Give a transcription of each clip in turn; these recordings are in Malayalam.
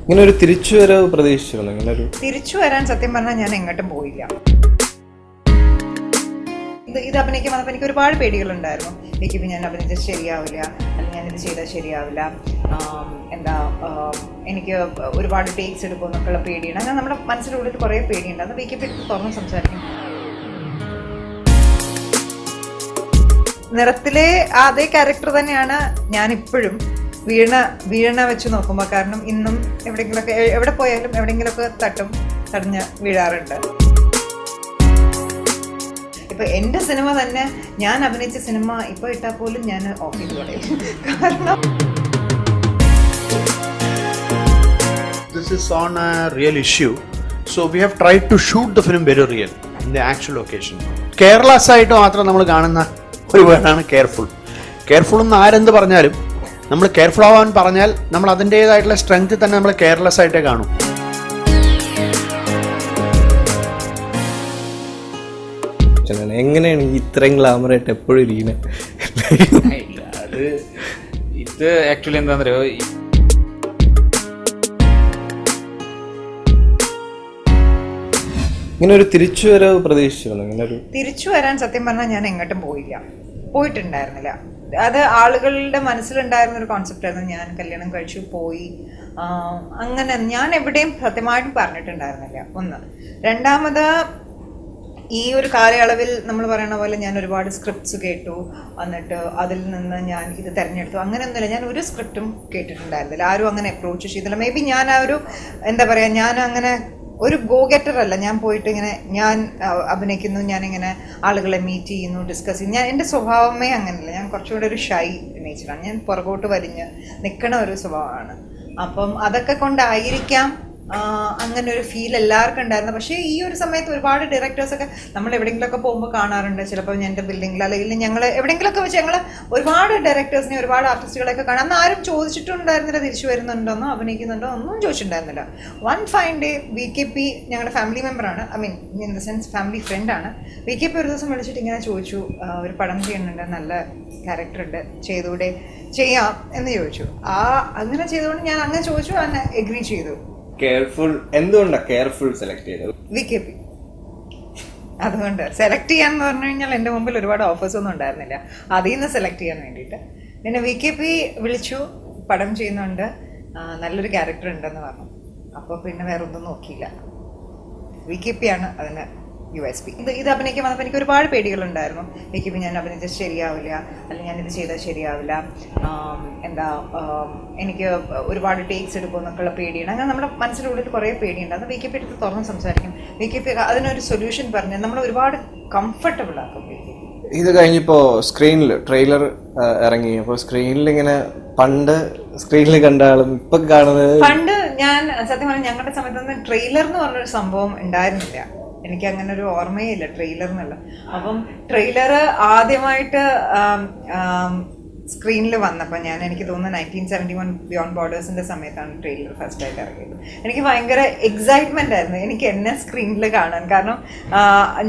ഇങ്ങനെ ഒരു തിരിച്ചുവരവ് പ്രതീക്ഷിച്ചിരുന്നു? ഇങ്ങനെ ഒരു തിരിച്ചു വരാൻ സത്യം പറഞ്ഞാൽ ഞാൻ എങ്ങോട്ടും പോയില്ല. ഇത് അഭിനയിക്കാൻ വന്നപ്പോൾ എനിക്ക് ഒരുപാട് പേടികളുണ്ടായിരുന്നു. എനിക്കിപ്പോൾ ഞാൻ അഭിനയിച്ചാൽ ശരിയാവില്ല, അല്ലെങ്കിൽ ഞാനിത് ചെയ്താൽ ശരിയാവില്ല, എനിക്ക് ഒരുപാട് ടേക്സ് എടുക്കും എന്നൊക്കെയുള്ള പേടിയാണ്. അങ്ങനെ നമ്മുടെ മനസ്സിനുള്ളിൽ കുറേ പേടിയുണ്ട്. അത് വീക്കിപ്പോൾ തുറന്ന് സംസാരിക്കും. നിറത്തിലെ അതേ ക്യാരക്ടർ തന്നെയാണ് ഞാനിപ്പോഴും വീണ വെച്ച് നോക്കുമ്പോൾ. കാരണം ഇന്നും എവിടെയെങ്കിലുമൊക്കെ എവിടെ പോയാലും എവിടെയെങ്കിലുമൊക്കെ തടഞ്ഞ് വീഴാറുണ്ട്. ഇപ്പം എൻ്റെ സിനിമ തന്നെ, ഞാൻ അഭിനയിച്ച സിനിമ ഇപ്പോൾ ഇട്ടാൽ പോലും ഞാൻ ഓഫ് ചെയ്ത് കളയും. കാരണം this is on a real issue, so we have tried to shoot the film very real in the actual location. Kerala ആയിട്ട് മാത്രം നമ്മൾ കാണുന്ന ഒരു വേർഡാണ് കെയർഫുൾ. കെയർഫുൾ എന്ന് ആരെന്ത് പറഞ്ഞാലും നമ്മൾ കെയർഫുൾ ആവാൻ പറഞ്ഞാൽ നമ്മൾ അതിൻ്റേതായിട്ടുള്ള സ്ട്രെങ്ത് തന്നെ നമ്മൾ കെയർലെസ് ആയിട്ടേ കാണും. എങ്ങനെയാണ് ഇത്രയും ഗ്ലാമറായിട്ട് എപ്പോഴും ഇരിക്കുന്നത്? അത് ഇത് ആക്ച്വലി എന്താണെന്ന് അറിയോ, ഇങ്ങനെ ഒരു തിരിച്ചുവരവ് പ്രതീക്ഷിച്ചിരുന്നു? ഇങ്ങനെ ഒരു തിരിച്ചു വരാൻ സത്യം പറഞ്ഞാൽ ഞാൻ എങ്ങോട്ടും പോയിട്ടുണ്ടായിരുന്നില്ല. അത് ആളുകളുടെ മനസ്സിലുണ്ടായിരുന്ന ഒരു കോൺസെപ്റ്റ് ആയിരുന്നു. ഞാൻ കല്യാണം കഴിച്ചു പോയി, അങ്ങനെ ഞാൻ എവിടെയും സത്യമായിട്ടും പറഞ്ഞിട്ടുണ്ടായിരുന്നില്ല. ഒന്ന്. രണ്ടാമത്, ഈ ഒരു കാലയളവിൽ നമ്മൾ പറയുന്ന പോലെ ഞാൻ ഒരുപാട് സ്ക്രിപ്റ്റ്സ് കേട്ടു, എന്നിട്ട് അതിൽ നിന്ന് ഞാൻ ഇത് തിരഞ്ഞെടുത്തു. അങ്ങനെയൊന്നുമില്ല. ഞാൻ ഒരു സ്ക്രിപ്റ്റും കേട്ടിട്ടുണ്ടായിരുന്നില്ല. ആരും അങ്ങനെ അപ്രോച്ച് ചെയ്തില്ല. മേ ബി ഞാൻ ആ ഒരു ഞാൻ അങ്ങനെ ഒരു ഗോ ഗെറ്റർ അല്ല. ഞാൻ പോയിട്ട് ഇങ്ങനെ ഞാൻ അഭിനയിക്കുന്നു, ഞാനിങ്ങനെ ആളുകളെ മീറ്റ് ചെയ്യുന്നു, ഡിസ്കസ് ചെയ്യുന്നു. എൻ്റെ സ്വഭാവമേ അങ്ങനെയല്ല. ഞാൻ കുറച്ചുകൂടെ ഒരു ഷൈ നേച്ചറാണ്. ഞാൻ പുറകോട്ട് വലിഞ്ഞ് നിൽക്കണ ഒരു സ്വഭാവമാണ്. അപ്പം അതൊക്കെ കൊണ്ടായിരിക്കാം അങ്ങനെ ഒരു ഫീൽ എല്ലാവർക്കും ഉണ്ടായിരുന്നു. പക്ഷേ ഈ ഒരു സമയത്ത് ഒരുപാട് ഡയറക്ടേഴ്സൊക്കെ നമ്മൾ എവിടെയെങ്കിലുമൊക്കെ പോകുമ്പോൾ കാണാറുണ്ട്. ചിലപ്പോൾ എൻ്റെ ബിൽഡിങ്ങിൽ അല്ലെങ്കിൽ ഞങ്ങൾ എവിടെയെങ്കിലുമൊക്കെ വെച്ച് ഞങ്ങൾ ഒരുപാട് ഡയറക്ടേഴ്സിനെ ഒരുപാട് ആർട്ടിസ്റ്റുകളെയൊക്കെ കാണാം. അന്ന് ആരും ചോദിച്ചിട്ടുണ്ടായിരുന്നില്ല തിരിച്ചു വരുന്നുണ്ടോന്നോ അഭിനയിക്കുന്നുണ്ടോ ഒന്നും ചോദിച്ചിട്ടുണ്ടായിരുന്നില്ല. വൺ ഫൈൻ ഡേ VKP ഞങ്ങളുടെ ഫാമിലി മെമ്പറാണ്, I mean in the sense family ഫ്രണ്ടാണ്. VKP ഒരു ദിവസം വിളിച്ചിട്ട് ഇങ്ങനെ ചോദിച്ചു, ഒരു പടം ചെയ്യുന്നുണ്ട്, നല്ല ക്യാരക്ടർ ഉണ്ട്, ചെയ്യാം എന്ന് ചോദിച്ചു. അങ്ങനെ ചെയ്തുകൊണ്ട് ഞാൻ അങ്ങനെ ചോദിച്ചു, അങ്ങനെ എഗ്രി ചെയ്തു. കെയർഫുൾ എന്തുകൊണ്ടാണ് കെയർഫുൾ സെലക്ട് ചെയ്തത്? VKP. അതുകൊണ്ട് സെലക്ട് ചെയ്യാന്ന് പറഞ്ഞു കഴിഞ്ഞാൽ എൻ്റെ മുമ്പിൽ ഒരുപാട് ഓഫേഴ്സ് ഒന്നും ഉണ്ടായിരുന്നില്ല. അതിൽ നിന്ന് സെലക്ട് ചെയ്യാൻ വേണ്ടിയിട്ട് പിന്നെ VKP വിളിച്ചു, പടം ചെയ്യുന്നുണ്ട്, നല്ലൊരു ക്യാരക്ടർ ഉണ്ടെന്ന് പറഞ്ഞു. അപ്പോൾ പിന്നെ വേറെ ഒന്നും നോക്കിയില്ല. VKP ആണ് അതിന് USP. ഇത് അഭിനയിക്കാൻ വന്നപ്പോൾ എനിക്ക് ഒരുപാട് പേടികളുണ്ടായിരുന്നു. VKP ഞാൻ അഭിനയിച്ചാൽ ശരിയാവില്ല, അല്ലെങ്കിൽ ഞാനിത് ചെയ്താൽ ശരിയാവില്ല, എനിക്ക് ഒരുപാട് ടേക്സ് എടുക്കും എന്നൊക്കെയുള്ള പേടിയാണ്. അങ്ങനെ നമ്മുടെ മനസ്സിനുള്ളിൽ കുറേ പേടിയുണ്ട്. അത് VKP എടുത്ത് തുറന്ന് സംസാരിക്കും. VKP അതിനൊരു സൊല്യൂഷൻ പറഞ്ഞ് നമ്മൾ ഒരുപാട് കംഫർട്ടബിൾ ആക്കും. ഇത് കഴിഞ്ഞിപ്പോൾ സ്ക്രീനിൽ ട്രെയിലർ ഇറങ്ങി. അപ്പോൾ സ്ക്രീനിൽ ഇങ്ങനെ പണ്ട് സ്ക്രീനിൽ കണ്ട ആളും ഇപ്പം കാണുന്നത്, പണ്ട് ഞാൻ സത്യം പറഞ്ഞാൽ ഞങ്ങളുടെ സമയത്തൊന്നും ട്രെയിലർ എന്ന് പറഞ്ഞൊരു സംഭവം ഉണ്ടായിരുന്നില്ല. എനിക്ക് അങ്ങനെ ഒരു ഓർമ്മയില്ല ട്രെയിലർ എന്നല്ല. അപ്പം ട്രെയിലർ ആദ്യമായിട്ട് സ്ക്രീനിൽ വന്നപ്പോൾ എനിക്ക് തോന്നുന്നു 1971 ബിയോണ്ട് ബോർഡേഴ്സിൻ്റെ സമയത്താണ് ട്രെയിലർ ഫസ്റ്റായിട്ട് ഇറങ്ങിയത്. എനിക്ക് ഭയങ്കര എക്സൈറ്റ്മെൻ്റ് ആയിരുന്നു എനിക്ക് എന്നെ സ്ക്രീനിൽ കാണാൻ. കാരണം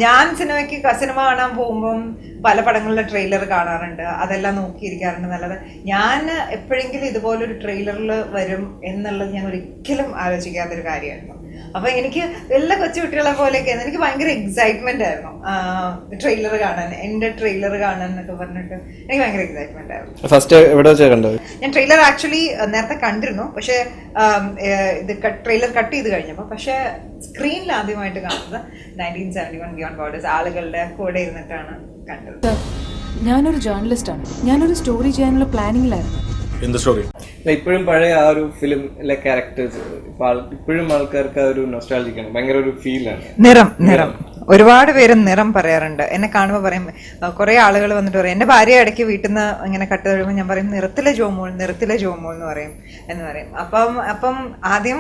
ഞാൻ സിനിമ കാണാൻ പോകുമ്പം പല പടങ്ങളിലെ ട്രെയിലർ കാണാറുണ്ട്, അതെല്ലാം നോക്കിയിരിക്കാറുണ്ട്. നല്ലത് ഞാൻ എപ്പോഴെങ്കിലും ഇതുപോലൊരു ട്രെയിലറിൽ വരും എന്നുള്ളത് ഞാൻ ഒരിക്കലും ആലോചിക്കാത്തൊരു കാര്യമായിരുന്നു. അപ്പം എനിക്ക് എല്ലാ കൊച്ചു കുട്ടികളെ പോലെയൊക്കെ എനിക്ക് ഭയങ്കര എക്സൈറ്റ്മെൻ്റ് ആയിരുന്നു ട്രെയിലർ കാണാൻ, എൻ്റെ ട്രെയിലർ കാണാൻ എന്നൊക്കെ പറഞ്ഞിട്ട് എനിക്ക് ഭയങ്കര എക്സൈറ്റ്മെൻ്റ് ആയിരുന്നു. ഫസ്റ്റ് എവിടെ വെച്ചാൽ കണ്ടത്? ഞാൻ ട്രെയിലർ ആക്ച്വലി നേരത്തെ കണ്ടിരുന്നു, പക്ഷേ ഇത് ട്രെയിലർ കട്ട് ചെയ്ത് കഴിഞ്ഞപ്പോൾ. പക്ഷേ സ്ക്രീനിൽ ആദ്യമായിട്ട് കാണുന്നത് 1971 ബിയോണ്ട് ബോർഡേഴ്സ് ആളുകളുടെ കൂടെ ഇരുന്നിട്ടാണ് കണ്ടത്. ഞാനൊരു ജേർണലിസ്റ്റാണ്. ഞാനൊരു സ്റ്റോറി ചെയ്യാനുള്ള പ്ലാനിങ്ങിലായിരുന്നു. എന്ത് സ്റ്റോറി? ഇപ്പോഴും പഴയ ആ ഒരു ഫിലിമിലെ ക്യാരക്ടേഴ്സ് ഇപ്പോഴും ആൾക്കാർക്ക് ആ ഒരു നൊസ്റ്റാൾജിക്കാണ്, ഭയങ്കര ഒരു ഫീലാണ്. നിറം ഒരുപാട് പേര് നിറം പറയാറുണ്ട്. എന്നെ കാണുമ്പോൾ പറയും, കുറേ ആളുകൾ വന്നിട്ട് പറയും, എൻ്റെ ഭാര്യ ഇടയ്ക്ക് വീട്ടിൽ നിന്ന് ഇങ്ങനെ കട്ട് തഴുമ്പോൾ ഞാൻ പറയും നിറത്തിലെ ജോമോൾ എന്ന് പറയും. അപ്പം ആദ്യം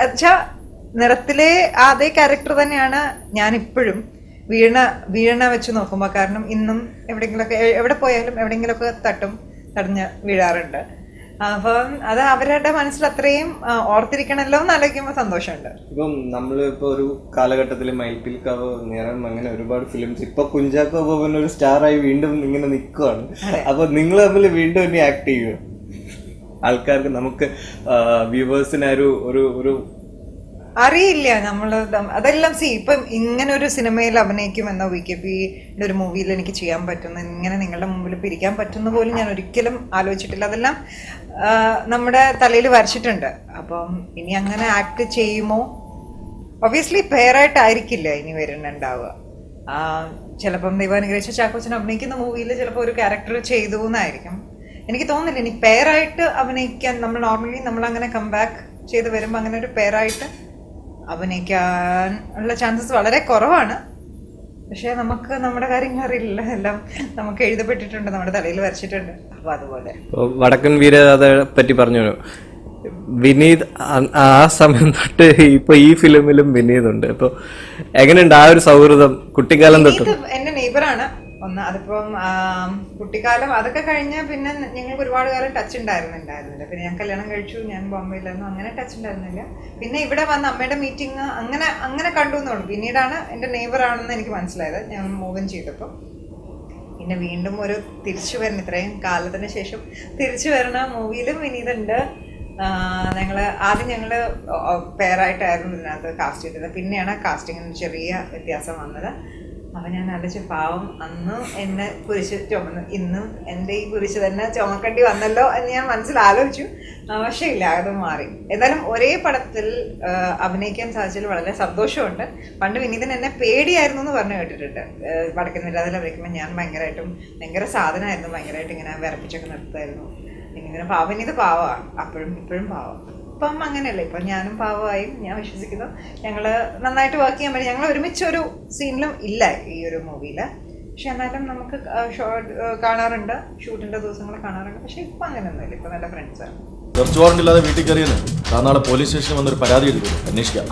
വെച്ചാൽ നിറത്തിലെ അതേ ക്യാരക്ടർ തന്നെയാണ് ഞാനിപ്പോഴും വീണ വെച്ച് നോക്കുമ്പോൾ. കാരണം ഇന്നും എവിടെയെങ്കിലുമൊക്കെ എവിടെ പോയാലും എവിടെയെങ്കിലുമൊക്കെ തടഞ്ഞ് വീഴാറുണ്ട്. അപ്പം അത് അവരുടെ മനസ്സിൽ അത്രയും ഓർത്തിരിക്കണമല്ലോ എന്ന് ആലോചിക്കുമ്പോൾ സന്തോഷമുണ്ട്. ഇപ്പം നമ്മളിപ്പോ ഒരു കാലഘട്ടത്തിൽ മയിൽപ്പിൽക്കാവ്, നിറം, അങ്ങനെ ഒരുപാട് ഫിലിംസ് ഇപ്പൊ കുഞ്ചാക്കോ ബോബൻ ഒരു സ്റ്റാറായി വീണ്ടും ഇങ്ങനെ നിൽക്കുവാണ്. അപ്പൊ നിങ്ങൾ തമ്മിൽ വീണ്ടും ഇനി ആക്ട് ചെയ്യുമോ? ആൾക്കാർക്ക് നമുക്ക് വ്യൂവേഴ്സിന് ഒരു അറിയില്ല നമ്മള് അതെല്ലാം ഇപ്പം ഇങ്ങനെ ഒരു സിനിമയിൽ അഭിനയിക്കുമെന്നോ വികെപിയുടെ ഒരു മൂവിയിൽ എനിക്ക് ചെയ്യാൻ പറ്റുന്ന ഇങ്ങനെ നിങ്ങളുടെ മുമ്പിൽ പിരിക്കാൻ പറ്റുന്ന പോലും ഞാൻ ഒരിക്കലും ആലോചിച്ചിട്ടില്ല. അതെല്ലാം നമ്മുടെ തലയിൽ വരച്ചിട്ടുണ്ട്. അപ്പം ഇനി അങ്ങനെ ആക്ട് ചെയ്യുമോ, ഒബ്വിയസ്ലി പെയറായിട്ടായിരിക്കില്ല ഇനി വരുന്നുണ്ടാവുക. ചിലപ്പം ദൈവാനുഗ്രഹിച്ച ചാക്കോച്ചൻ അഭിനയിക്കുന്ന മൂവിയിൽ ചിലപ്പോൾ ഒരു ക്യാരക്ടർ ചെയ്തു എന്നായിരിക്കും. എനിക്ക് തോന്നുന്നില്ല ഇനി പെയറായിട്ട് അഭിനയിക്കാൻ. നമ്മൾ നോർമലി നമ്മളങ്ങനെ കംബാക്ക് ചെയ്ത് വരുമ്പോൾ അങ്ങനെ ഒരു പെയറായിട്ട് അഭിനയിക്കാൻ ഉള്ള ചാൻസസ് വളരെ കുറവാണ്. പക്ഷെ നമുക്ക് നമ്മുടെ കാര്യങ്ങൾ അറിയില്ല, എല്ലാം നമുക്ക് എഴുതപ്പെട്ടിട്ടുണ്ട്, നമ്മുടെ തലയിൽ വരച്ചിട്ടുണ്ട്. അപ്പൊ അതുപോലെ വടക്കൻ വീരഗാഥയെ പറ്റി പറഞ്ഞു. വിനീത് ആ സമയം തൊട്ട് ഇപ്പൊ ഈ ഫിലിമിലും വിനീത് ഉണ്ട്. അപ്പൊ എങ്ങനെയുണ്ട് ആ ഒരു സൗഹൃദം കുട്ടിക്കാലം തൊട്ട്? എന്റെ നെയ്ബറാണ് ഒന്ന്. അതിപ്പം കുട്ടിക്കാലം അതൊക്കെ കഴിഞ്ഞ് പിന്നെ ഞങ്ങൾക്ക് ഒരുപാട് കാലം ടച്ച് ഉണ്ടായിരുന്നില്ല. പിന്നെ ഞാൻ കല്യാണം കഴിച്ചു, ഞാൻ ബോംബെയിലായിരുന്നു, അങ്ങനെ ടച്ച് ഉണ്ടായിരുന്നില്ല. പിന്നെ ഇവിടെ വന്ന് അമ്മയുടെ മീറ്റിംഗ് അങ്ങനെ കണ്ടു എന്നുള്ളൂ. പിന്നീടാണ് എൻ്റെ നെയ്ബറാണെന്ന് എനിക്ക് മനസ്സിലായത് ഞാൻ മൂവ് ചെയ്തപ്പോൾ. പിന്നെ വീണ്ടും ഒരു തിരിച്ചു വരണം, ഇത്രയും കാലത്തിന് ശേഷം തിരിച്ചു വരണ മൂവിയിലും വിനീതുണ്ട്. ഞങ്ങള് പെയറായിട്ടായിരുന്നു ഇതിനകത്ത് കാസ്റ്റ് ചെയ്തത്. പിന്നെയാണ് കാസ്റ്റിങ്ങിന് ചെറിയ വ്യത്യാസം വന്നത്. അപ്പം ഞാൻ ആലോചിച്ചു, പാവം അന്ന് എന്നെ കുരിശ് ചുമന്നു, ഇന്നും എൻ്റെ ഈ കുരിശ് തന്നെ ചുമക്കേണ്ടി വന്നല്ലോ എന്ന് ഞാൻ മനസ്സിലാലോചിച്ചു. പക്ഷേ ഇല്ല, അത് മാറി. എന്തായാലും ഒരേ പടത്തിൽ അഭിനയിക്കാൻ സാധിച്ചതിൽ വളരെ സന്തോഷമുണ്ട്. പണ്ട് വിനീതൻ എന്നെ പേടിയായിരുന്നു എന്ന് പറഞ്ഞു കേട്ടിട്ടുണ്ട്. വടക്കൻ വീരഗാഥയിൽ അഭിനയിക്കുമ്പോൾ ഞാൻ ഭയങ്കര സാധനമായിരുന്നു, ഭയങ്കരമായിട്ട് ഇങ്ങനെ വിറപ്പിച്ചൊക്കെ നിർത്തുമായിരുന്നു. ഇങ്ങനെ വിനീത് പാവമാണ്, അപ്പോഴും ഇപ്പോഴും പാവം. ഇപ്പം അങ്ങനെയല്ല, ഇപ്പം ഞാനും പാവമായി ഞാൻ വിശ്വസിക്കുന്നു. ഞങ്ങള് നന്നായിട്ട് വർക്ക് ചെയ്യാൻ പറ്റും. ഞങ്ങൾ ഒരുമിച്ചൊരു സീനിലും ഇല്ല ഈ ഒരു മൂവിയില്. പക്ഷെ എന്നാലും നമുക്ക് കാണാറുണ്ട്, ഷൂട്ടിന്റെ ദിവസങ്ങൾ കാണാറുണ്ട്. പക്ഷെ ഇപ്പം അങ്ങനെയൊന്നുമില്ല, ഇപ്പം നല്ല ഫ്രണ്ട്സാണ്. സെർച്ച് വാറണ്ട് ഇല്ലാതെ വീട്ടിൽ കയറിയെന്ന് നാളെ പോലീസ് സ്റ്റേഷനിൽ വന്നൊരു പരാതി എഴുതി അന്വേഷിക്കാം.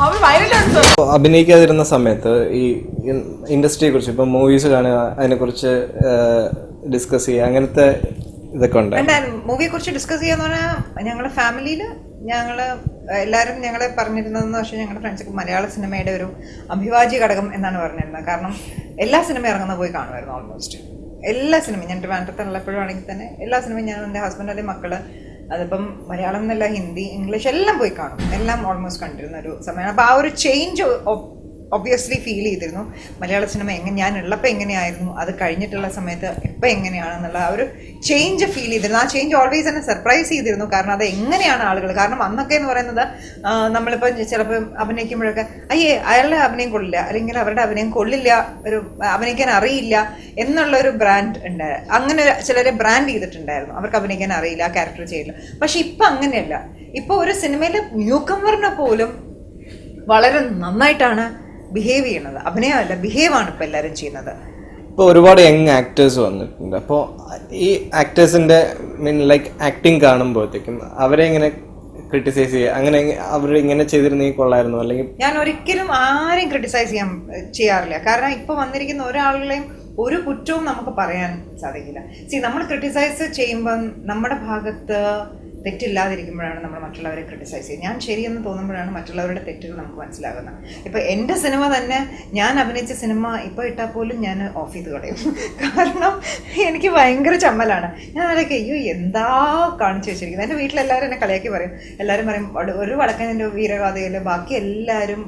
അഭിനയിക്കാതിരുന്ന സമയത്ത് ഈ ഇൻഡസ്ട്രിയെ കുറിച്ച് ഇപ്പം മൂവീസ് കാണുക, അതിനെക്കുറിച്ച് ഡിസ്കസ് ചെയ്യുക, അങ്ങനത്തെ ഇതൊക്കെ ഉണ്ട്. മൂവിയെ കുറിച്ച് ഡിസ്കസ് ചെയ്യാന്ന് പറഞ്ഞാൽ ഞങ്ങളുടെ ഫാമിലിയിൽ എല്ലാവരും ഞങ്ങളെ പറഞ്ഞിരുന്നതെന്ന് വെച്ചാൽ ഞങ്ങളുടെ ഫ്രണ്ട്സൊക്കെ മലയാള സിനിമയുടെ ഒരു അഭിവാജ്യ ഘടകം എന്നാണ് പറഞ്ഞിരുന്നത്. കാരണം എല്ലാ സിനിമയും ഇറങ്ങുന്ന പോയി കാണുമായിരുന്നു. ഓൾമോസ്റ്റ് എല്ലാ സിനിമയും ഞാൻ ട്രിവാൻഡ്രത്തുള്ളപ്പോഴും ആണെങ്കിൽ തന്നെ എല്ലാ സിനിമയും ഞാൻ എൻ്റെ ഹസ്ബൻഡ് അല്ലെങ്കിൽ മക്കള്, അതിപ്പം മലയാളം എന്നല്ല ഹിന്ദി ഇംഗ്ലീഷ് എല്ലാം പോയി കാണും, എല്ലാം ഓൾമോസ്റ്റ് കണ്ടിരുന്ന ഒരു സമയമാണ്. അപ്പോൾ ആ ഒരു ചേഞ്ച് ഒബ്വിയസ്ലി ഫീൽ ചെയ്തിരുന്നു. മലയാള സിനിമ ഞാൻ ഉള്ളപ്പോൾ എങ്ങനെയായിരുന്നു, അത് കഴിഞ്ഞിട്ടുള്ള സമയത്ത് ഇപ്പം എങ്ങനെയാണെന്നുള്ള ആ ഒരു ചേഞ്ച് ഫീൽ ചെയ്തിരുന്നു. ആ ചേഞ്ച് ഓൾവേസ് എന്നെ സർപ്രൈസ് ചെയ്തിരുന്നു. കാരണം അത് എങ്ങനെയാണ് ആളുകൾ, കാരണം അന്നൊക്കെ എന്ന് പറയുന്നത് നമ്മളിപ്പോൾ ചിലപ്പോൾ അഭിനയിക്കുമ്പോഴൊക്കെ അയാളുടെ അഭിനയം കൊള്ളില്ല, അല്ലെങ്കിൽ അവരുടെ അഭിനയം കൊള്ളില്ല, ഒരു അഭിനയിക്കാൻ അറിയില്ല എന്നുള്ളൊരു ബ്രാൻഡ് ഉണ്ട്. അങ്ങനെ ചിലരെ ബ്രാൻഡ് ചെയ്തിട്ടുണ്ടായിരുന്നു, അവർക്ക് അഭിനയിക്കാൻ അറിയില്ല, ആ ക്യാരക്ടർ ചെയ്യില്ല. പക്ഷെ ഇപ്പം അങ്ങനെയല്ല. ഇപ്പോൾ ഒരു സിനിമയിൽ ന്യൂ കമറിനെ പോലും വളരെ നന്നായിട്ടാണ് ബിഹേവ് ചെയ്യണത്. അഭിനയമല്ല, ബിഹേവാണ് ഇപ്പോൾ എല്ലാവരും ചെയ്യുന്നത്. ഇപ്പോൾ ഒരുപാട് യങ് ആക്ടേഴ്സ് വന്നിട്ടുണ്ട്. അപ്പോൾ ഈ ആക്ടേഴ്സിൻ്റെ ലൈക്ക് ആക്ടിങ് കാണുമ്പോഴത്തേക്കും അവരെ ഇങ്ങനെ ക്രിട്ടിസൈസ് ചെയ്യുക, അങ്ങനെ അവരിങ്ങനെ ചെയ്തിരുന്നെങ്കിൽ കൊള്ളായിരുന്നു, അല്ലെങ്കിൽ ഞാൻ ഒരിക്കലും ആരെയും ക്രിട്ടിസൈസ് ചെയ്യാറില്ല. കാരണം ഇപ്പോൾ വന്നിരിക്കുന്ന ഒരാളുകളെയും ഒരു കുറ്റവും നമുക്ക് പറയാൻ സാധിക്കില്ല. നമ്മൾ ക്രിട്ടിസൈസ് ചെയ്യുമ്പം നമ്മുടെ ഭാഗത്ത് തെറ്റില്ലാതിരിക്കുമ്പോഴാണ് നമ്മൾ മറ്റുള്ളവരെ ക്രിട്ടിസൈസ് ചെയ്യുന്നത്. ഞാൻ ശരിയെന്ന് തോന്നുമ്പോഴാണ് മറ്റുള്ളവരുടെ തെറ്റുകൾ നമുക്ക് മനസ്സിലാകുന്നത്. ഇപ്പോൾ എൻ്റെ സിനിമ തന്നെ, ഞാൻ അഭിനയിച്ച സിനിമ ഇപ്പോൾ ഇട്ടാൽ പോലും ഞാൻ ഓഫ് ചെയ്ത് കളയും. കാരണം എനിക്ക് ഭയങ്കര ചമ്മലാണ്. ഞാൻ അതൊക്കെ എന്താ കാണിച്ചു വെച്ചിരിക്കുന്നത്. എൻ്റെ വീട്ടിലെല്ലാവരും എന്നെ കളിയാക്കി പറയും. എല്ലാവരും പറയും ഒരു വടക്കൻ്റെ വീരഗാഥയിൽ ബാക്കി എല്ലാവരും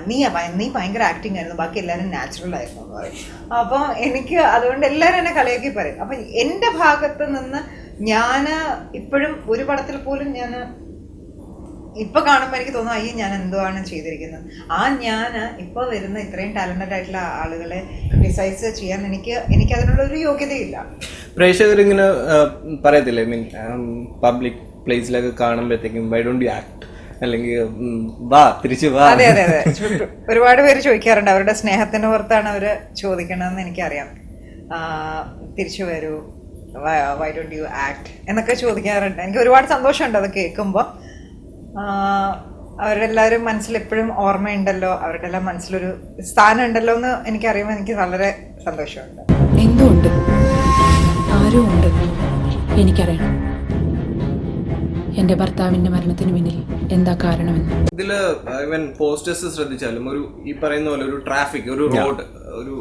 നീ ഭയങ്കര ആക്ടിങ് ആയിരുന്നു, ബാക്കി എല്ലാവരും നാച്ചുറൽ ആയിരുന്നു എന്ന് പറയും. അപ്പോൾ എനിക്ക് അതുകൊണ്ട് എല്ലാവരും എന്നെ കളിയാക്കി പറയും. അപ്പം എൻ്റെ ഭാഗത്ത് നിന്ന് ഞാൻ ഇപ്പോഴും ഒരു പടത്തിൽ പോലും ഞാൻ ഇപ്പൊ കാണുമ്പോൾ എനിക്ക് തോന്നുന്നു ഞാൻ എന്തുവാണ് ചെയ്തിരിക്കുന്നത്. ഞാൻ ഇപ്പൊ വരുന്ന ഇത്രയും ടാലന്റഡ് ആയിട്ടുള്ള ആളുകളെ ക്രിട്ടിസൈസ് ചെയ്യാൻ എനിക്ക് അതിനുള്ള ഒരു യോഗ്യതയില്ല. പ്രേക്ഷകരിങ്ങനെ പറയത്തില്ലേ, മീൻ പബ്ലിക് പ്ലേസിലൊക്കെ കാണുമ്പോഴത്തേക്കും വൈ ഡോണ്ട് യു ആക്ട്, അല്ലെങ്കിൽ വാ തിരിച്ചു വാ. അതെ അതെ അതെ, ഒരുപാട് പേര് ചോദിക്കാറുണ്ട്. അവരുടെ സ്നേഹത്തിന് പുറത്താണ് അവര് ചോദിക്കണമെന്ന് എനിക്കറിയാം. തിരിച്ചു വരൂ, വൈ ഡോണ്ട് യു ആക്ട് എന്നൊക്കെ ചോദിക്കാറുണ്ട്. എനിക്ക് ഒരുപാട് സന്തോഷമുണ്ട് അത് കേൾക്കുമ്പോൾ. അവരുടെ എല്ലാവരും മനസ്സിൽ എപ്പോഴും ഓർമ്മയുണ്ടല്ലോ, അവരുടെ എല്ലാം മനസ്സിലൊരു സ്ഥാനം ഉണ്ടല്ലോ എന്ന് എനിക്കറിയുമ്പോൾ എനിക്ക് വളരെ സന്തോഷമുണ്ട്. എന്തോ ഉണ്ട്, ആരോ ഉണ്ട്, എനിക്കറിയണം എൻ്റെ ഭർത്താവിൻ്റെ മരണത്തിന് പിന്നിൽ എന്താ കാരണമെന്ന്. ഇതില് ഇവൻ പോസ്റ്റേഴ്സ് ശ്രദ്ധിച്ചാലും ഒരു ഈ പറയുന്ന പോലെ ഒരു ട്രാഫിക്, ഒരു റോഡ്, ഒരു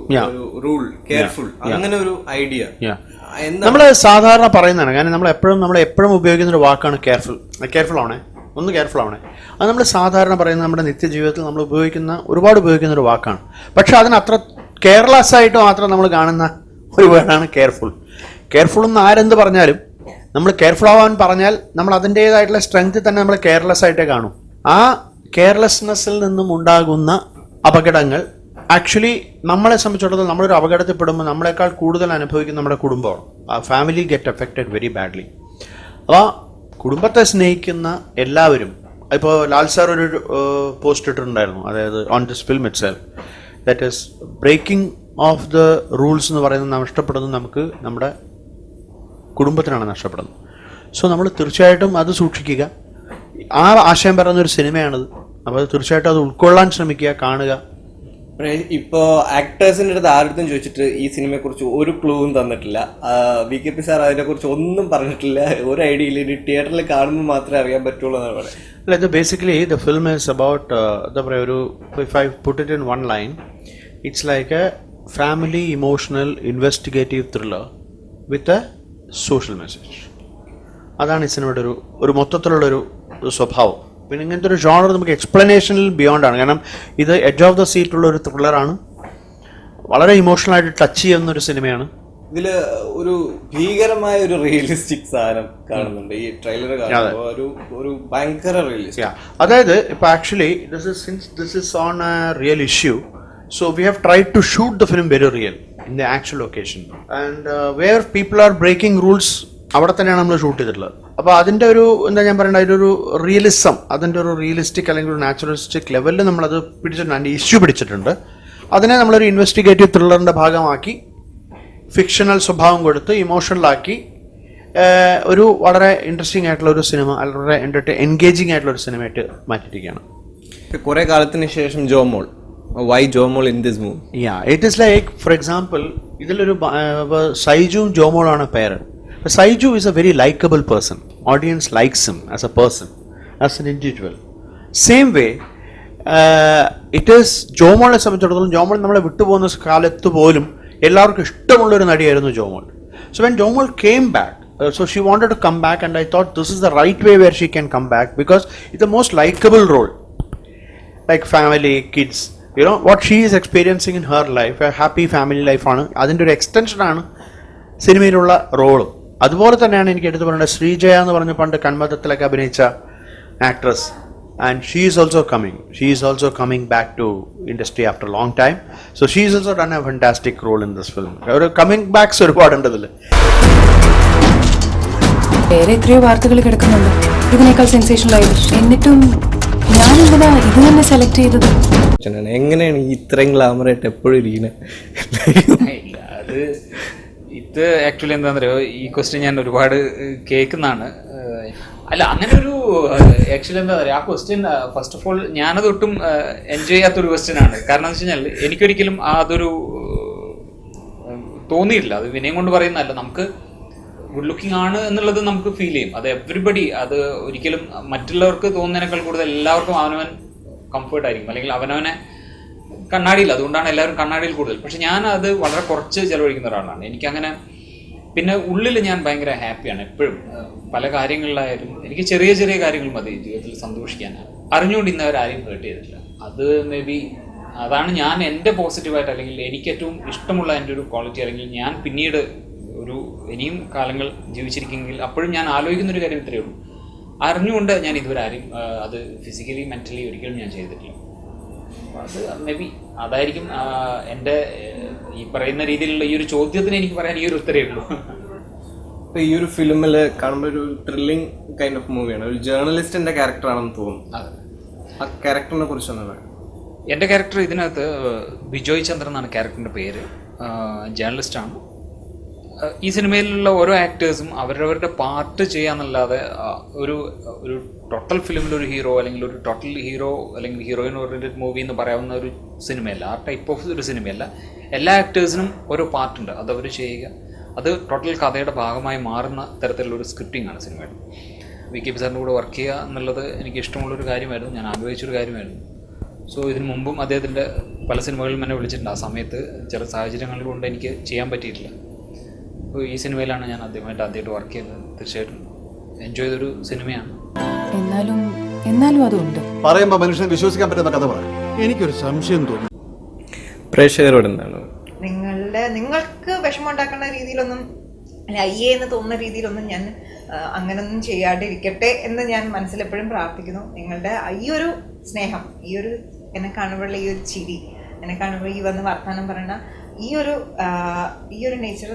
റൂൾ കെയർഫുൾ അങ്ങനെ ഒരു ഐഡിയ നമ്മൾ സാധാരണ പറയുന്നതാണ്. കാരണം നമ്മൾ എപ്പോഴും ഉപയോഗിക്കുന്ന ഒരു വാക്കാണ് കെയർഫുൾ ആവണേ, ഒന്ന് കെയർഫുൾ ആവണേ. അത് നമ്മൾ സാധാരണ പറയുന്ന നമ്മുടെ നിത്യജീവിതത്തിൽ നമ്മൾ ഒരുപാട് ഉപയോഗിക്കുന്ന ഒരു വാക്കാണ്. പക്ഷെ അതിനത്ര കെയർലെസ് ആയിട്ട് മാത്രം നമ്മൾ കാണുന്ന ഒരു വേർഡാണ് കെയർഫുൾ എന്ന് ആരെന്ത് പറഞ്ഞാലും നമ്മൾ കെയർഫുൾ ആവാൻ പറഞ്ഞാൽ നമ്മൾ അതിൻ്റെതായിട്ടുള്ള സ്ട്രെങ്ത് തന്നെ നമ്മൾ കെയർലെസ് ആയിട്ടേ കാണും. ആ കെയർലെസ്നെസ്സിൽ നിന്നും ഉണ്ടാകുന്ന അപകടങ്ങൾ ആക്ച്വലി നമ്മളെ സംബന്ധിച്ചിടത്തോളം നമ്മളൊരു അപകടത്തിൽപ്പെടുമ്പോൾ നമ്മളെക്കാൾ കൂടുതൽ അനുഭവിക്കുന്ന നമ്മുടെ കുടുംബമാണ്. ആ family get affected very badly. അപ്പോൾ കുടുംബത്തെ സ്നേഹിക്കുന്ന എല്ലാവരും, ഇപ്പോൾ ലാൽ സാർ ഒരു പോസ്റ്റ് ഇട്ടിട്ടുണ്ടായിരുന്നു, അതായത് on this film itself, that is breaking of the rules എന്ന് പറയുന്നത് നഷ്ടപ്പെടുന്നത് നമുക്ക് നമ്മുടെ കുടുംബത്തിനാണ് നഷ്ടപ്പെടുന്നത്. സോ നമ്മൾ തീർച്ചയായിട്ടും അത് സൂക്ഷിക്കുക. ആ ആശയം പറയുന്നൊരു സിനിമയാണിത്. അപ്പോൾ തീർച്ചയായിട്ടും അത് ഉൾക്കൊള്ളാൻ ശ്രമിക്കുക, കാണുക. ഇപ്പോ ആക്ടേഴ്സിന്റെ അടുത്ത് ആരുടെ ചോദിച്ചിട്ട് ഈ സിനിമയെ കുറിച്ച് ഒരു ക്ലൂവും തന്നിട്ടില്ല. VKP സാർ അതിനെ കുറിച്ച് ഒന്നും പറഞ്ഞിട്ടില്ല, ഒരു ഐഡിയ ഇല്ല. ഇനി തിയേറ്ററിൽ കാണുമ്പോൾ മാത്രമേ അറിയാൻ പറ്റുള്ളൂ എന്നാണ് പറയുന്നത്. അല്ല, ഇത് basically the film is about എന്താ പറയുക, ഒരു if I put it in one line, it's like A family emotional investigative thriller with a social message. അതാണ് ഈ സിനിമയുടെ ഒരു മൊത്തത്തിലുള്ളൊരു സ്വഭാവം. പിന്നെ ഇങ്ങനത്തെ ഒരു ജോണർ നമുക്ക് എക്സ്പ്ലനേഷനിൽ ബിയോണ്ടാണ്. കാരണം ഇത് എഡ്ജ് ഓഫ് ദ സീറ്റുള്ള ഒരു ത്രില്ലറാണ്, വളരെ ഇമോഷണലായിട്ട് ടച്ച് ചെയ്യുന്ന ഒരു സിനിമയാണ്. ഇതില് ഒരു ഭീകരമായ ഒരു റിയലിസ്റ്റിക് സാധനം കാണുന്നുണ്ട് ഈ ട്രെയിലർ കാണുമ്പോൾ. ഒരു ഭയങ്കര റിയലിസ്റ്റിക്. അതായത് ഇപ്പൊ actually this is on A real issue, so we have tried to shoot the film very real in the actual location, and where people are breaking rules അവിടെ തന്നെയാണ് നമ്മൾ ഷൂട്ട് ചെയ്തിട്ടുള്ളത്. അപ്പോൾ അതിൻ്റെ എന്താ ഞാൻ പറയേണ്ടത്, അതിൻ്റെ ഒരു റിയലിസം, അതിൻ്റെ ഒരു റിയലിസ്റ്റിക് അല്ലെങ്കിൽ ഒരു നാച്ചുറലിസ്റ്റിക് ലെവലിൽ നമ്മളത് പിടിച്ചിട്ടുണ്ട്, അതിൻ്റെ ഇഷ്യൂ പിടിച്ചിട്ടുണ്ട്. അതിനെ നമ്മളൊരു ഇൻവെസ്റ്റിഗേറ്റീവ് ത്രില്ലറിൻ്റെ ഭാഗമാക്കി ഫിക്ഷണൽ സ്വഭാവം കൊടുത്ത് ഇമോഷണലാക്കി ഒരു വളരെ ഇൻട്രസ്റ്റിംഗ് ആയിട്ടുള്ള ഒരു സിനിമ, വളരെ എൻഗേജിങ് ആയിട്ടുള്ള ഒരു സിനിമയായിട്ട് മാറ്റിയിരിക്കുകയാണ്. കുറെ കാലത്തിന് ശേഷം Jomol. Why Jomol in this movie? Yeah, it is like, for example, ഇതിലൊരു സൈജുവും ജോമോളാണ് പേര്. Saiju is a very likable person. Audience likes him as a person, as an individual. Same way, it is ജോമോളെ സംബന്ധിച്ചിടത്തോളം, ജോമോൾ നമ്മളെ വിട്ടുപോകുന്ന കാലത്ത് പോലും എല്ലാവർക്കും ഇഷ്ടമുള്ളൊരു നടിയായിരുന്നു Jomol. So when Jomol came back, so she wanted to come back, and I thought this is the right way where she can come back, because it's the most likable role, like family, kids. You know what she is experiencing in her life, a happy family life ആണ്. അതിൻ്റെ ഒരു എക്സ്റ്റൻഷൻ ആണ് സിനിമയിലുള്ള റോള്. അതുപോലെ തന്നെയാണ് എനിക്ക് എടുത്തു പറയേണ്ടത് ശ്രീജയ എന്ന് പറഞ്ഞ പണ്ട് കന്മതത്തിലൊക്കെ അഭിനയിച്ച actress, and she is also coming back to industry after long time. So she is also done a fantastic role in this film. ഒരു കമ്മിങ് ബാക്സ് ഒരുപാടുണ്ട് ഇതിൽ. വേറെ എത്രയോ വാർത്തകൾ കിടക്കുന്നുണ്ട് ഇതിനേക്കാൾ സെൻസേഷണലായി, എന്നിട്ടും ഞാൻ എന്തിനാ ഇത് തന്നെ സെലക്ട് ചെയ്തത്? എങ്ങനെയാണ് ഇത്രയും ഗ്ലാമറായിട്ട് എപ്പോഴും ഇരിക്കുന്നത്? ഇത് ആക്ച്വലി എന്താണെന്ന് അറിയോ, ഈ ക്വസ്റ്റ്യൻ ഞാൻ ഒരുപാട് കേൾക്കുന്നതാണ്. അല്ല, അങ്ങനെ ഒരു ആക്ച്വലി എന്താ പറയുക, ആ ക്വസ്റ്റ്യൻ ഫസ്റ്റ് ഓഫ് ഓൾ ഞാനത് ഒട്ടും എൻജോയ് ചെയ്യാത്തൊരു ക്വസ്റ്റ്യൻ ആണ്. കാരണം എന്ന് വെച്ച് കഴിഞ്ഞാൽ എനിക്കൊരിക്കലും അതൊരു തോന്നിയിട്ടില്ല. അത് വിനയം കൊണ്ട് പറയുന്നതല്ല, നമുക്ക് ഗുഡ് ലുക്കിംഗ് ആണ് എന്നുള്ളത് നമുക്ക് ഫീൽ ചെയ്യും. അത് എവറിബഡി, അത് ഒരിക്കലും മറ്റുള്ളവർക്ക് തോന്നുന്നതിനേക്കാൾ കൂടുതൽ എല്ലാവർക്കും അവനവൻ കംഫേർട്ട് ആയിരിക്കും, അല്ലെങ്കിൽ അവനവനെ കണ്ണാടിയിൽ, അതുകൊണ്ടാണ് എല്ലാവരും കണ്ണാടിയിൽ കൂടുതൽ. പക്ഷെ ഞാൻ അത് വളരെ കുറച്ച് ചിലവഴിക്കുന്ന ഒരാളാണ്. എനിക്കങ്ങനെ, പിന്നെ ഉള്ളിൽ ഞാൻ ഭയങ്കര ഹാപ്പിയാണ് എപ്പോഴും. പല കാര്യങ്ങളിലായാലും എനിക്ക് ചെറിയ ചെറിയ കാര്യങ്ങൾ മതി ജീവിതത്തിൽ സന്തോഷിക്കാനാണ്. അറിഞ്ഞുകൊണ്ട് ഇന്നവരാരെയും ഹേർട്ട് ചെയ്തിട്ടില്ല. അത് മേ ബി അതാണ് ഞാൻ എൻ്റെ പോസിറ്റീവായിട്ട്, അല്ലെങ്കിൽ എനിക്ക് ഏറ്റവും ഇഷ്ടമുള്ള എൻ്റെ ഒരു ക്വാളിറ്റി. അല്ലെങ്കിൽ ഞാൻ പിന്നീട് ഇനിയും കാലങ്ങൾ ജീവിച്ചിരിക്കുമെങ്കിൽ അപ്പോഴും ഞാൻ ആലോചിക്കുന്നൊരു കാര്യം ഇത്രയേ ഉള്ളൂ, അറിഞ്ഞുകൊണ്ട് ഞാൻ ഇതുവരെ ആരും അത് ഫിസിക്കലി മെൻ്റലി ഒരിക്കലും ഞാൻ ചെയ്തിട്ടില്ല. അപ്പോൾ അത് മേ ബി അതായിരിക്കും എൻ്റെ ഈ പറയുന്ന രീതിയിലുള്ള ഈ ഒരു ചോദ്യത്തിന് എനിക്ക് പറയാൻ ഈ ഒരു ഉത്തരവേ ഉള്ളൂ. ഇപ്പോൾ ഈ ഒരു ഫിലിമിൽ കാണുമ്പോൾ ഒരു ത്രില്ലിംഗ് കൈൻഡ് ഓഫ് മൂവിയാണ്. ഒരു ജേർണലിസ്റ്റിൻ്റെ ക്യാരക്ടറാണെന്ന് തോന്നുന്നു. ആ ക്യാരക്ടറിനെ കുറിച്ചൊന്ന് പറയാം. എൻ്റെ ക്യാരക്ടർ ഇതിനകത്ത് ബിജോയ് ചന്ദ്രൻ എന്നാണ് ക്യാരക്ടറിൻ്റെ പേര്. ജേർണലിസ്റ്റാണ്. ഈ സിനിമയിലുള്ള ഓരോ ആക്ടേഴ്സും അവരവരുടെ പാർട്ട് ചെയ്യാന്നല്ലാതെ ഒരു ടോട്ടൽ ഫിലിമിൽ ഒരു ഹീറോ അല്ലെങ്കിൽ ഒരു ടോട്ടൽ ഹീറോ അല്ലെങ്കിൽ ഹീറോയിൻ ഓറിയൻറ്റഡ് മൂവി എന്ന് പറയാവുന്ന ഒരു സിനിമയല്ല, ആ ടൈപ്പ് ഓഫ് ഒരു സിനിമയല്ല. എല്ലാ ആക്ടേഴ്സിനും ഓരോ പാർട്ടുണ്ട്, അതവർ ചെയ്യുക. അത് ടോട്ടൽ കഥയുടെ ഭാഗമായി മാറുന്ന തരത്തിലുള്ളൊരു സ്ക്രിപ്റ്റിംഗ് ആണ് സിനിമയുടെ. VKP സാറിൻ്റെ കൂടെ വർക്ക് ചെയ്യുക എന്നുള്ളത് എനിക്ക് ഇഷ്ടമുള്ളൊരു കാര്യമായിരുന്നു, ഞാൻ ആഗ്രഹിച്ചൊരു കാര്യമായിരുന്നു. സോ ഇതിനു മുമ്പും അദ്ദേഹത്തിൻ്റെ പല സിനിമകളിലും എന്നെ വിളിച്ചിട്ടുണ്ട്. ആ സമയത്ത് ചില സാഹചര്യങ്ങൾ കൊണ്ട് എനിക്ക് ചെയ്യാൻ പറ്റിയിട്ടില്ല. അപ്പോൾ ഈ സിനിമയിലാണ് ഞാൻ ആദ്യമായിട്ട് വർക്ക് ചെയ്യുന്നത്. തീർച്ചയായിട്ടും എൻജോയ് ചെയ്തൊരു സിനിമയാണ്. എന്നാലും അതുണ്ട്. പറയുമ്പോൾ മനുഷ്യനെ വിശ്വസിക്കാൻ പറ്റുന്ന കഥ പറ. എനിക്കൊരു സംശയം തോന്നുന്നു. പ്രേക്ഷകരോട് എന്താണ്? നിങ്ങൾക്ക് വിഷമമുണ്ടാക്കുന്ന രീതിയിലൊന്നും അല്ല, അയ്യേ എന്ന് തോന്നുന്ന രീതിയിലൊന്നും ഞാൻ അങ്ങനൊന്നും ചെയ്യാണ്ടിരിക്കട്ടെ എന്ന് ഞാൻ മനസ്സിലെപ്പോഴും പ്രാർത്ഥിക്കുന്നു. നിങ്ങളുടെ ഈ ഒരു സ്നേഹം, ഈ ഒരു എന്നെ കാണുമ്പോഴുള്ള ഈ ഒരു ചിരി, എന്നെ കാണുമ്പോൾ ഈ വന്ന് വർത്തമാനം പറയണ ഈ ഒരു നേച്ചർ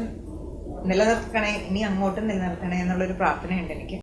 നിലനിർത്തണേ, ഇനി അങ്ങോട്ടും നിലനിർത്തണേ എന്നുള്ളൊരു പ്രാർത്ഥനയുണ്ട് എനിക്ക്.